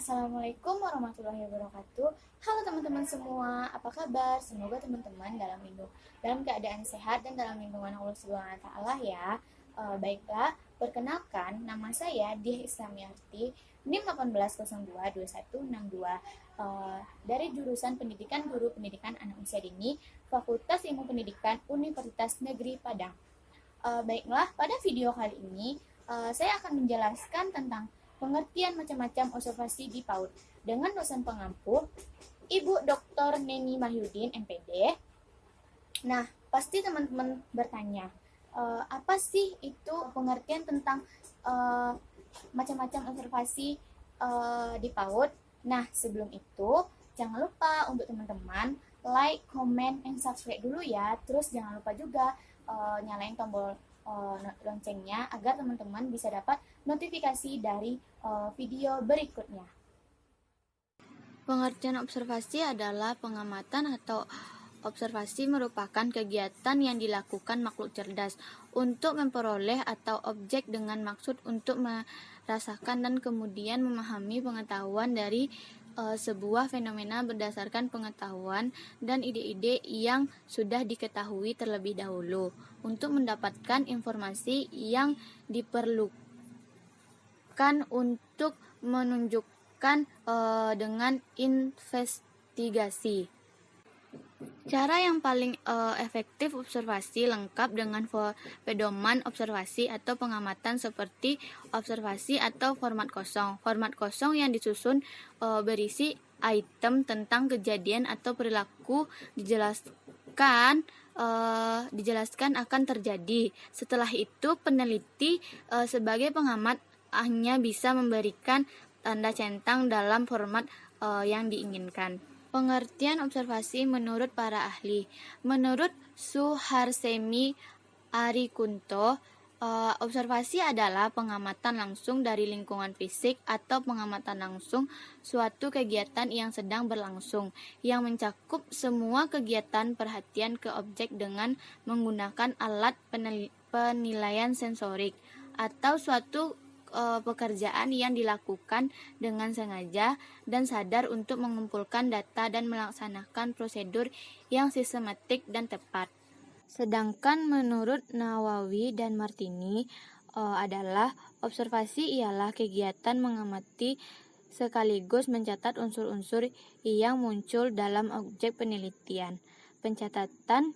Assalamualaikum warahmatullahi wabarakatuh. Halo teman-teman semua, apa kabar? Semoga teman-teman dalam keadaan sehat dan dalam lindungan Allah Subhanahu wa taala ya. Baiklah, perkenalkan nama saya Diah Islamiarti, NIM 18022162, dari jurusan Pendidikan Guru Pendidikan Anak Usia Dini, Fakultas Ilmu Pendidikan Universitas Negeri Padang. Baiklah, pada video kali ini saya akan menjelaskan tentang pengertian macam-macam observasi di PAUD dengan dosen pengampu Ibu Dr. Neni Mahyudin, MPD. Nah, pasti teman-teman bertanya, apa sih itu pengertian tentang macam-macam observasi di PAUD? Nah, sebelum itu, jangan lupa untuk teman-teman like, comment, and subscribe dulu ya. Terus jangan lupa juga nyalain tombol loncengnya agar teman-teman bisa dapat notifikasi dari video berikutnya. Pengertian observasi adalah pengamatan atau observasi merupakan kegiatan yang dilakukan makhluk cerdas untuk memperoleh atau objek dengan maksud untuk merasakan dan kemudian memahami pengetahuan dari sebuah fenomena berdasarkan pengetahuan dan ide-ide yang sudah diketahui terlebih dahulu untuk mendapatkan informasi yang diperlukan untuk menunjukkan dengan investigasi. Cara yang paling efektif observasi lengkap dengan pedoman observasi atau pengamatan seperti observasi atau format kosong. Format kosong yang disusun berisi item tentang kejadian atau perilaku dijelaskan akan terjadi. Setelah itu peneliti sebagai pengamat hanya bisa memberikan tanda centang dalam format yang diinginkan. Pengertian observasi menurut para ahli. Menurut Suharsemi Arikunto, observasi adalah pengamatan langsung dari lingkungan fisik atau pengamatan langsung suatu kegiatan yang sedang berlangsung, yang mencakup semua kegiatan perhatian ke objek dengan menggunakan alat penilaian sensorik atau suatu pekerjaan yang dilakukan dengan sengaja dan sadar untuk mengumpulkan data dan melaksanakan prosedur yang sistematik dan tepat. Sedangkan menurut Nawawi dan Martini adalah observasi ialah kegiatan mengamati sekaligus mencatat unsur-unsur yang muncul dalam objek penelitian. Pencatatan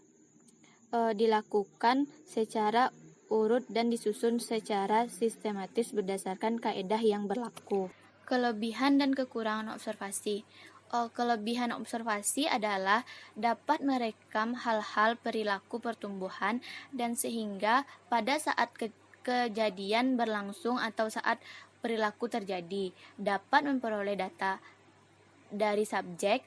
dilakukan secara urut dan disusun secara sistematis berdasarkan kaedah yang berlaku. Kelebihan dan kekurangan observasi. Kelebihan observasi adalah dapat merekam hal-hal perilaku pertumbuhan dan sehingga pada saat kejadian berlangsung atau saat perilaku terjadi dapat memperoleh data dari subjek.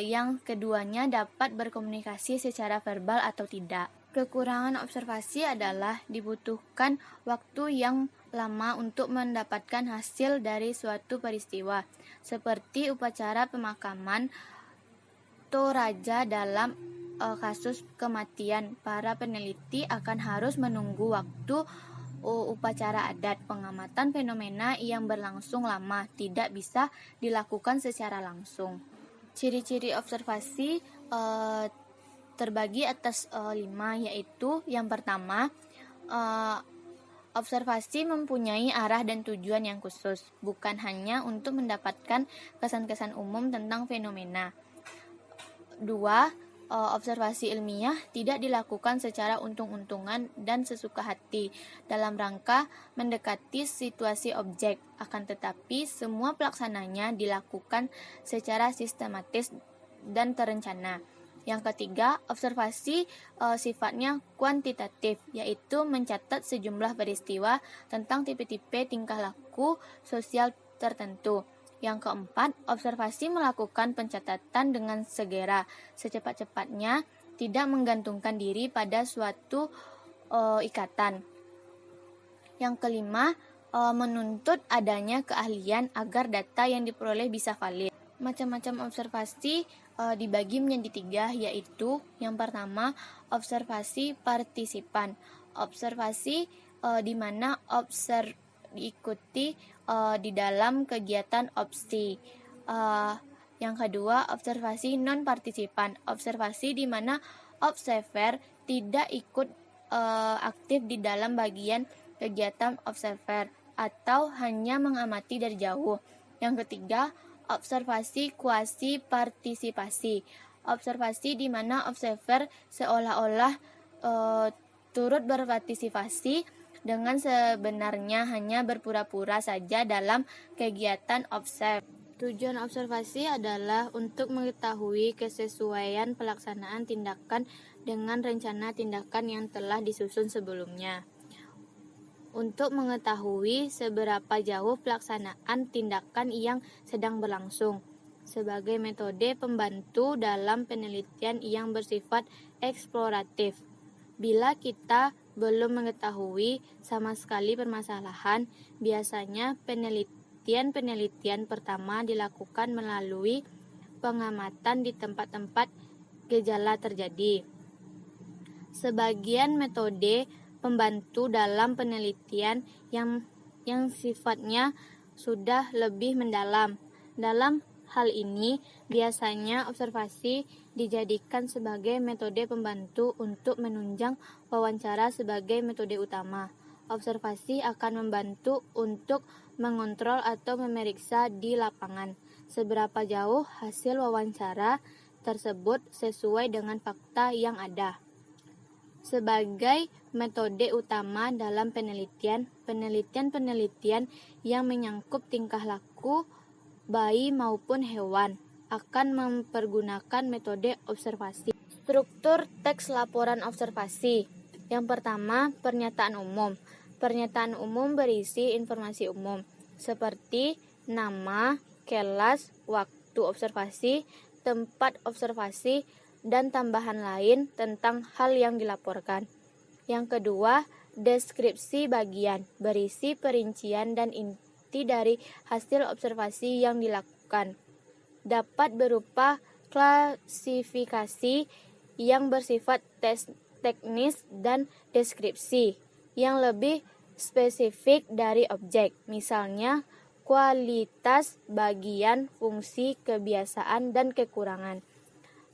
Yang keduanya dapat berkomunikasi secara verbal atau tidak. Kekurangan observasi adalah dibutuhkan waktu yang lama untuk mendapatkan hasil dari suatu peristiwa, seperti upacara pemakaman Toraja dalam kasus kematian. Para peneliti akan harus menunggu waktu upacara adat. Pengamatan fenomena yang berlangsung lama tidak bisa dilakukan secara langsung. Ciri-ciri observasi terbagi atas 5, yaitu yang pertama, observasi mempunyai arah dan tujuan yang khusus, bukan hanya untuk mendapatkan kesan-kesan umum tentang fenomena. 2. Observasi ilmiah tidak dilakukan secara untung-untungan dan sesuka hati dalam rangka mendekati situasi objek, akan tetapi semua pelaksananya dilakukan secara sistematis dan terencana. Yang ketiga, observasi sifatnya kuantitatif, yaitu mencatat sejumlah peristiwa tentang tipe-tipe tingkah laku sosial tertentu. Yang keempat, observasi melakukan pencatatan dengan segera, secepat-cepatnya, tidak menggantungkan diri pada suatu ikatan. Yang kelima, menuntut adanya keahlian agar data yang diperoleh bisa valid. Macam-macam observasi dibagi menjadi 3, yaitu yang pertama, observasi partisipan. Observasi di mana diikuti di dalam kegiatan opsi. Yang kedua, observasi non-partisipan. Observasi di mana observer tidak ikut aktif di dalam bagian kegiatan observer atau hanya mengamati dari jauh. Yang ketiga, observasi kuasi partisipasi. Observasi di mana observer seolah-olah turut berpartisipasi dengan sebenarnya hanya berpura-pura saja dalam kegiatan observ. Tujuan observasi adalah untuk mengetahui kesesuaian pelaksanaan tindakan dengan rencana tindakan yang telah disusun sebelumnya. Untuk mengetahui seberapa jauh pelaksanaan tindakan yang sedang berlangsung, sebagai metode pembantu dalam penelitian yang bersifat eksploratif. Bila kita belum mengetahui sama sekali permasalahan, biasanya penelitian pertama dilakukan melalui pengamatan di tempat-tempat gejala terjadi. Sebagian metode pembantu dalam penelitian yang sifatnya sudah lebih mendalam. Dalam hal ini, biasanya observasi dijadikan sebagai metode pembantu untuk menunjang wawancara sebagai metode utama. Observasi akan membantu untuk mengontrol atau memeriksa di lapangan seberapa jauh hasil wawancara tersebut sesuai dengan fakta yang ada. Sebagai metode utama dalam penelitian yang menyangkut tingkah laku bayi maupun hewan akan mempergunakan metode observasi. Struktur teks laporan observasi. Yang pertama, pernyataan umum. Pernyataan umum berisi informasi umum seperti nama, kelas, waktu observasi, tempat observasi, dan tambahan lain tentang hal yang dilaporkan. Yang kedua, deskripsi bagian berisi perincian dan inti dari hasil observasi yang dilakukan. Dapat berupa klasifikasi yang bersifat teknis dan deskripsi yang lebih spesifik dari objek, misalnya kualitas, bagian, fungsi, kebiasaan, dan kekurangan.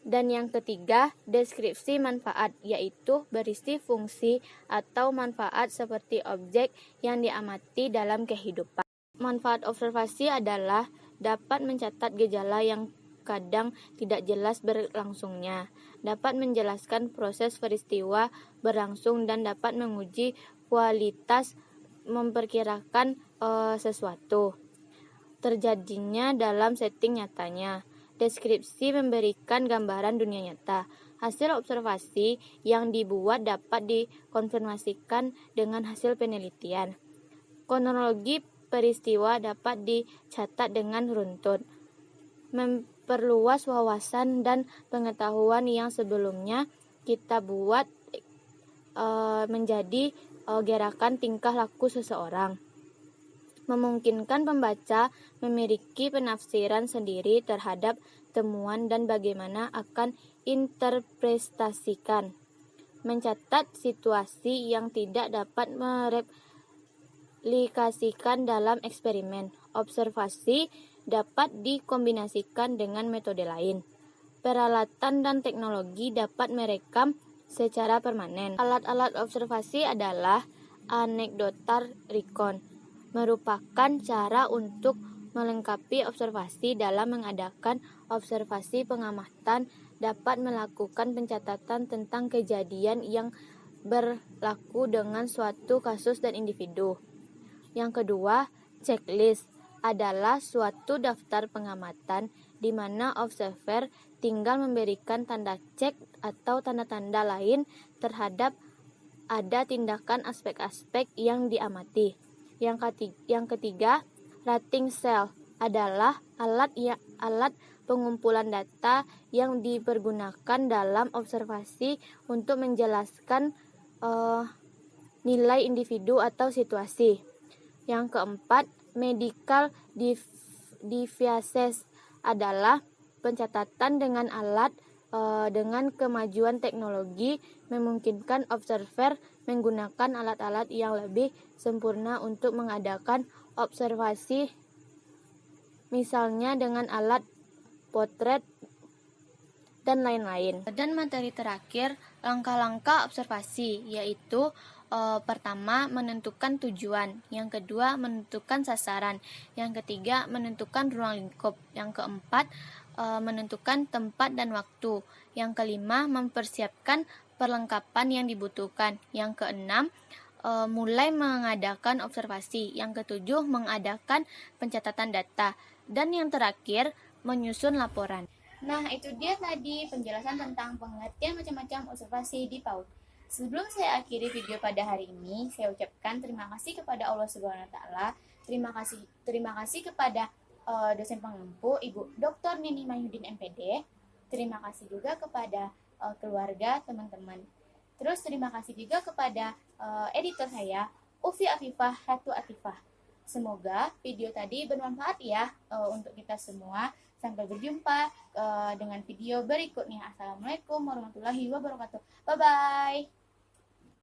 Dan yang ketiga, deskripsi manfaat, yaitu berisi fungsi atau manfaat seperti objek yang diamati dalam kehidupan. Manfaat observasi adalah dapat mencatat gejala yang kadang tidak jelas berlangsungnya, dapat menjelaskan proses peristiwa berlangsung, dan dapat menguji kualitas memperkirakan sesuatu terjadinya dalam setting nyatanya. Deskripsi memberikan gambaran dunia nyata. Hasil observasi yang dibuat dapat dikonfirmasikan dengan hasil penelitian. Kronologi peristiwa dapat dicatat dengan runtut, memperluas wawasan dan pengetahuan yang sebelumnya kita buat menjadi gerakan tingkah laku seseorang. Memungkinkan pembaca memiliki penafsiran sendiri terhadap temuan dan bagaimana akan interpretasikan. Mencatat situasi yang tidak dapat mereplikasikan dalam eksperimen. Observasi dapat dikombinasikan dengan metode lain. Peralatan dan teknologi dapat merekam secara permanen. Alat-alat observasi adalah anekdotal recon, merupakan cara untuk melengkapi observasi dalam mengadakan observasi pengamatan, dapat melakukan pencatatan tentang kejadian yang berlaku dengan suatu kasus dan individu. Yang kedua, checklist adalah suatu daftar pengamatan di mana observer tinggal memberikan tanda cek atau tanda-tanda lain terhadap ada tindakan aspek-aspek yang diamati. Yang ketiga, rating cell adalah alat pengumpulan data yang dipergunakan dalam observasi untuk menjelaskan nilai individu atau situasi. Yang keempat, medical devices adalah pencatatan dengan alat dengan kemajuan teknologi memungkinkan observer menggunakan alat-alat yang lebih sempurna untuk mengadakan observasi, misalnya dengan alat potret dan lain-lain. Dan materi terakhir, langkah-langkah observasi, yaitu pertama, menentukan tujuan, yang kedua, menentukan sasaran, yang ketiga, menentukan ruang lingkup, yang keempat, menentukan tempat dan waktu, yang kelima, mempersiapkan perlengkapan yang dibutuhkan, yang keenam, mulai mengadakan observasi, yang ketujuh, mengadakan pencatatan data, dan yang terakhir, menyusun laporan. Nah, itu dia tadi penjelasan tentang pengertian macam-macam observasi di PAUD. Sebelum saya akhiri video pada hari ini, saya ucapkan terima kasih kepada Allah Subhanahu wa taala. Terima kasih kepada dosen pengampu Ibu Dr. Nini Mahyudin MPD. Terima kasih juga kepada keluarga, teman-teman. Terus terima kasih juga kepada editor saya, Ufi Afifah Hatu Atifah. Semoga video tadi bermanfaat ya untuk kita semua. Sampai berjumpa dengan video berikutnya. Assalamualaikum warahmatullahi wabarakatuh. Bye-bye.